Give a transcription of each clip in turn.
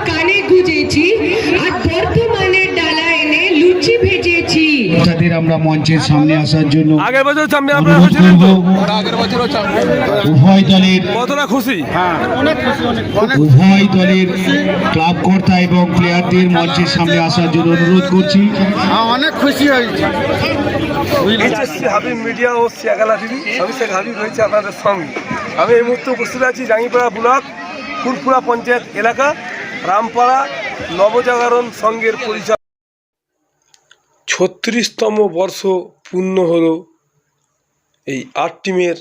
কানে গুজেছি আর বর্তমানের ডালা এনে লুচি ভেজেছি। তাদের আমরা মঞ্চের সামনে আসার জন্য আগের বছর উভয় দলের খুশি, উভয় দলের ক্লাব কর্তা এবং প্লেয়ারদের মঞ্চের সামনে আসার জন্য অনুরোধ করছি। অনেক খুশি হয়েছি। হাবিব মিডিয়া ও শিয়াগালা টিভি, আমি শেখ হাবিব রয়েছে আপনাদের সঙ্গে। আমি এই মুহূর্তে উপস্থিত আছি জাঙ্গিপাড়া ব্লক ফুলপুরা পঞ্চায়েত এলাকা রামপাড়া নবজাগরণ সংঘের পরিচালক। 36তম বর্ষ পূর্ণ হলো এই 8 টিমের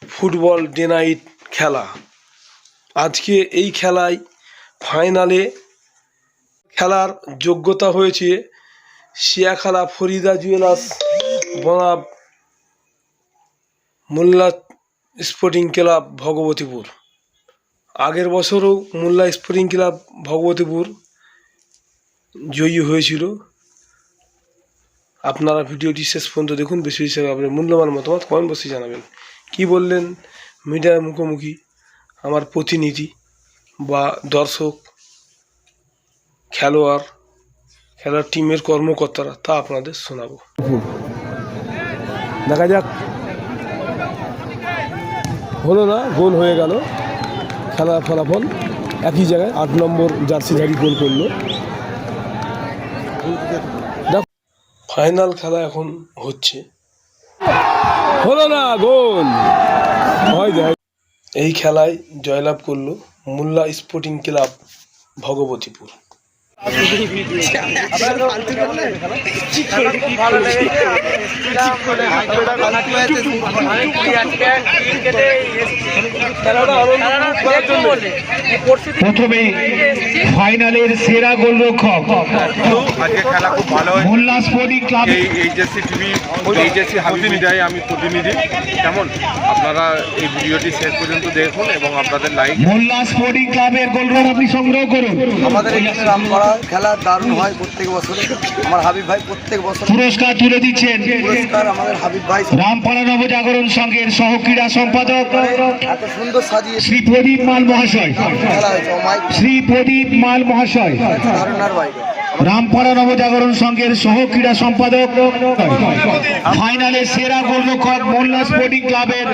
ফুটবল ডে নাইট খেলা। আজকে এই খেলায় ফাইনালে খেলার যোগ্যতা হয়েছে শিয়াখালা ফরিদা জুয়েলার্স বনাব মোল্লা স্পোর্টিং ক্লাব ভগবতীপুর। আগের বছরও মোল্লা স্পোর্টিং ক্লাব ভগবতীপুর জয়ী হয়েছিল। আপনারা ভিডিওটি শেষ পর্যন্ত দেখুন। বেশি হিসাবে আপনার মূল্যবান মতামত কমেন্ট বক্সে জানাবেন। কি বললেন মিডিয়ার মুখোমুখি আমার প্রতিনিধি বা দর্শক, খেলোয়াড়, খেলার টিমের কর্মকর্তারা, তা আপনাদের শোনাবো। দেখা যাক, হলো না, গোল হয়ে গেল। খেলার ফলাফল একই জায়গায় 8 নম্বর জার্সিধারী গোল করলো। ফাইনাল খেলা এখন হচ্ছে, হলো না, গোল হয় যায়। এই খেলায় জয়লাভ করলো মোল্লা স্পোর্টিং ক্লাব ভগবতীপুর। প্রথমে ফাইনালের সেরা গোলরক্ষক Molla sporting club. HSC TV, HSC Habib মিডিয়ায় আমি প্রতিনিধি। কেমন আপনারা এই ভিডিওটি শেষ পর্যন্ত দেখুন এবং আপনাদের লাইক। মোল্লা স্পোর্টিং ক্লাবের গোলরক্ষক আপনি সংগ্রহ করুন। আমাদের এখানে রামপাড়া খেলা দারুণ হয় প্রত্যেক বছরে। আমার হাবিব ভাই প্রত্যেক বছর পুরস্কার তুলে দিচ্ছেন। পুরস্কার আমাদের হাবিব ভাই। রামপাড়া নবজাগরণ সংঘের সহ ক্রীড়া সম্পাদক এত সুন্দর সাজিয়ে শ্রী প্রদীপ মাল মহাশয়, খেলা হয়েছে। শ্রী প্রদীপ মাল মহাশয় ধারণার বাইরে রামপাড়া নবজাগরণ সংঘের সহ ক্রীড়া সম্পাদক। ফাইনালে সেরা গোলরক্ষক মোল্লা স্পোর্টিং ক্লাবের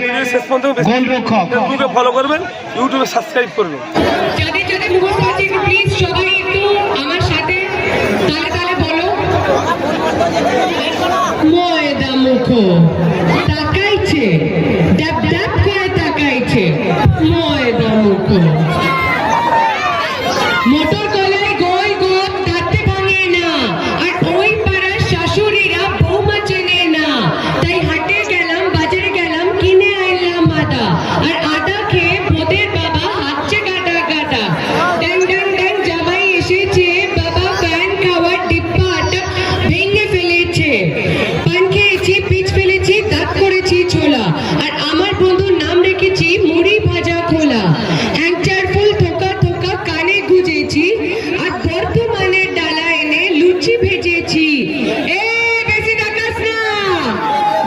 গোলরক্ষক। ফেসবুকে ফলো করবেন, ইউটিউবে সাবস্ক্রাইব করবেন। যাদের যাদের মুখস্থ আছে একটু প্লিজ সবাই একটু আমার সাথে তালে তালে বলো। ময়দা মুখো তাকাইছে, ডাব ডাব করে তাকাইছে, ময়দা মুখো। মোটর কলাই গোল গোল তাতে ভাঙে না, আর ওই পাড়ার শাশুড়িরা বৌমা চেনে না। তাই হাটে গেলাম, বাজারে গেলাম, কিনে আনলাম আদা, আর আদা খেয়ে বোদের বাবা হাঁটছে গাটা গাটা। ড্যাং ড্যাং ড্যাং জামাই এসেছে, বাবা প্যান খাওয়ার ডিব্বাটা ভেঙে ফেলেছে। পান খেয়েছি, পিচ ফেলেছি, দাঁত করেছি ছোলা, আর আমার বন্ধুর নাম রেখেছি মুড়ি ভাজা খোলা। হ্যাংচার ফুল থোকা থোকা কানে গুজেছি, আর বর্তমানের ডালা এনে লুচি ভেজেছি। এ বেশি ডাকাস না,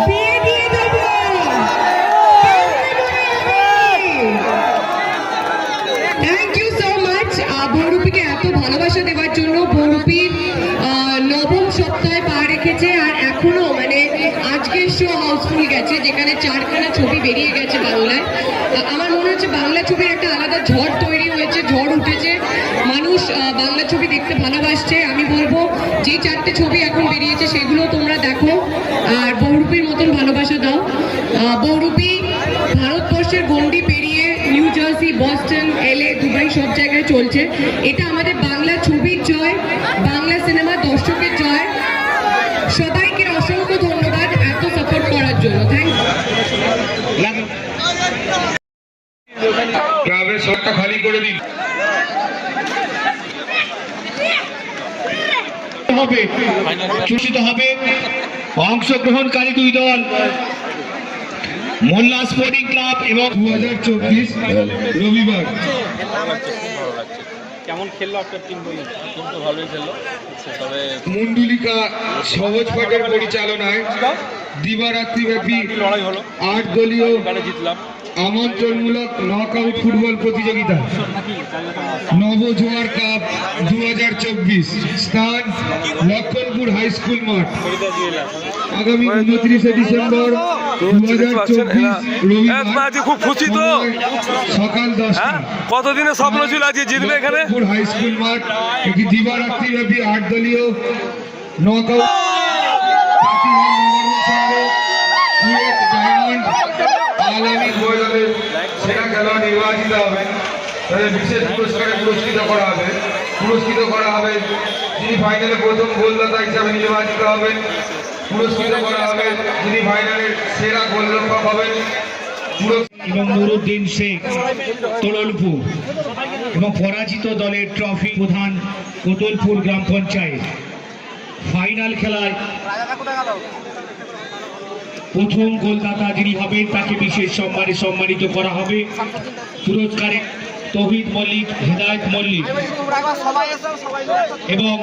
বিয়ে দিয়ে দেবো। থ্যাংক ইউ সো মাচ বহুরূপীকে এত ভালোবাসা দেওয়ার জন্য। বহুরূপীর নবম সপ্তাহে পা রেখেছে, আর এখনো মানে আজকের শো হাউসফুল গেছে, যেখানে 4খানা ছবি বেরিয়ে গেছে বাংলায়। আমার মনে হচ্ছে বাংলা ছবির একটা আলাদা ঝড় তৈরি হয়েছে, ঝড় উঠেছে, মানুষ বাংলা ছবি দেখতে ভালোবাসছে। আমি বলবো যে 4টে ছবি এখন বেরিয়েছে সেগুলো তোমরা দেখো, আর বহুরূপীর মতন ভালোবাসা দাও। বহুরূপী ভারতবর্ষের গণ্ডি পেরিয়ে new jersey, Boston, LA, Dubai সব জায়গায় চলছে। এটা আমাদের বাংলা ছবির জয়, বাংলা সিনেমা দর্শকের জয়। সবাইকে অসংখ্য ধন্যবাদ এত সাপোর্ট করার জন্য। Thank you. ক্লাবের শটটা খালি করে দিন হবে, চূড়িত হবে। অংশগ্রহণকারী 2 দল মোল্লা স্পোর্টিং ক্লাব এবং 2024 রবিবার। কেমন খেললো আপনার টিম? টিম তো ভালোই খেললো, তবে মুন্ডুলিকা সহজ পাটের পরিচালনায় দিবারাত্রিব্যাপী লড়াই হলো 8 দলীয় এখানে জিতলাম আমন্ত্রণমূলক নকআউট ফুটবল প্রতিযোগিতা নবজোয়ার কাপ 2024 স্থান লক্ষণপুর হাই স্কুল মাঠ আগামী 29 ডিসেম্বর 2024 খুব খুশি তো সকাল 10টা কতদিনের স্বপ্ন ছিল আজকে জিতবে এখানে লক্ষণপুর হাই স্কুল মাঠ একটি দিবারাত্রিব্যাপী 8 দলীয় নকআউট আগামী মহিলাদের সেরা খেলোয়াড় নির্বাচিত হবে তাদের বিশেষ পুরস্কারে পুরস্কৃত করা হবে যিনি ফাইনালে প্রথম গোলদাতা হিসাবে নির্বাচিত হবেন পুরস্কৃত করা হবে যিনি ফাইনালের সেরা গোলরক্ষক হবেন এবং নুরুদ্দিন শেখ তোললপুর এবং পরাজিত দলের ট্রফি প্রধান কোতলপুর গ্রাম পঞ্চায়েত ফাইনাল খেলায় প্রথম গোলদাতা যিনি হবেন তাকে বিশেষ সম্মানে সম্মানিত করা হবে পুরস্কারে তৌহিদ মল্লিক হেদায়েত মল্লিক এবং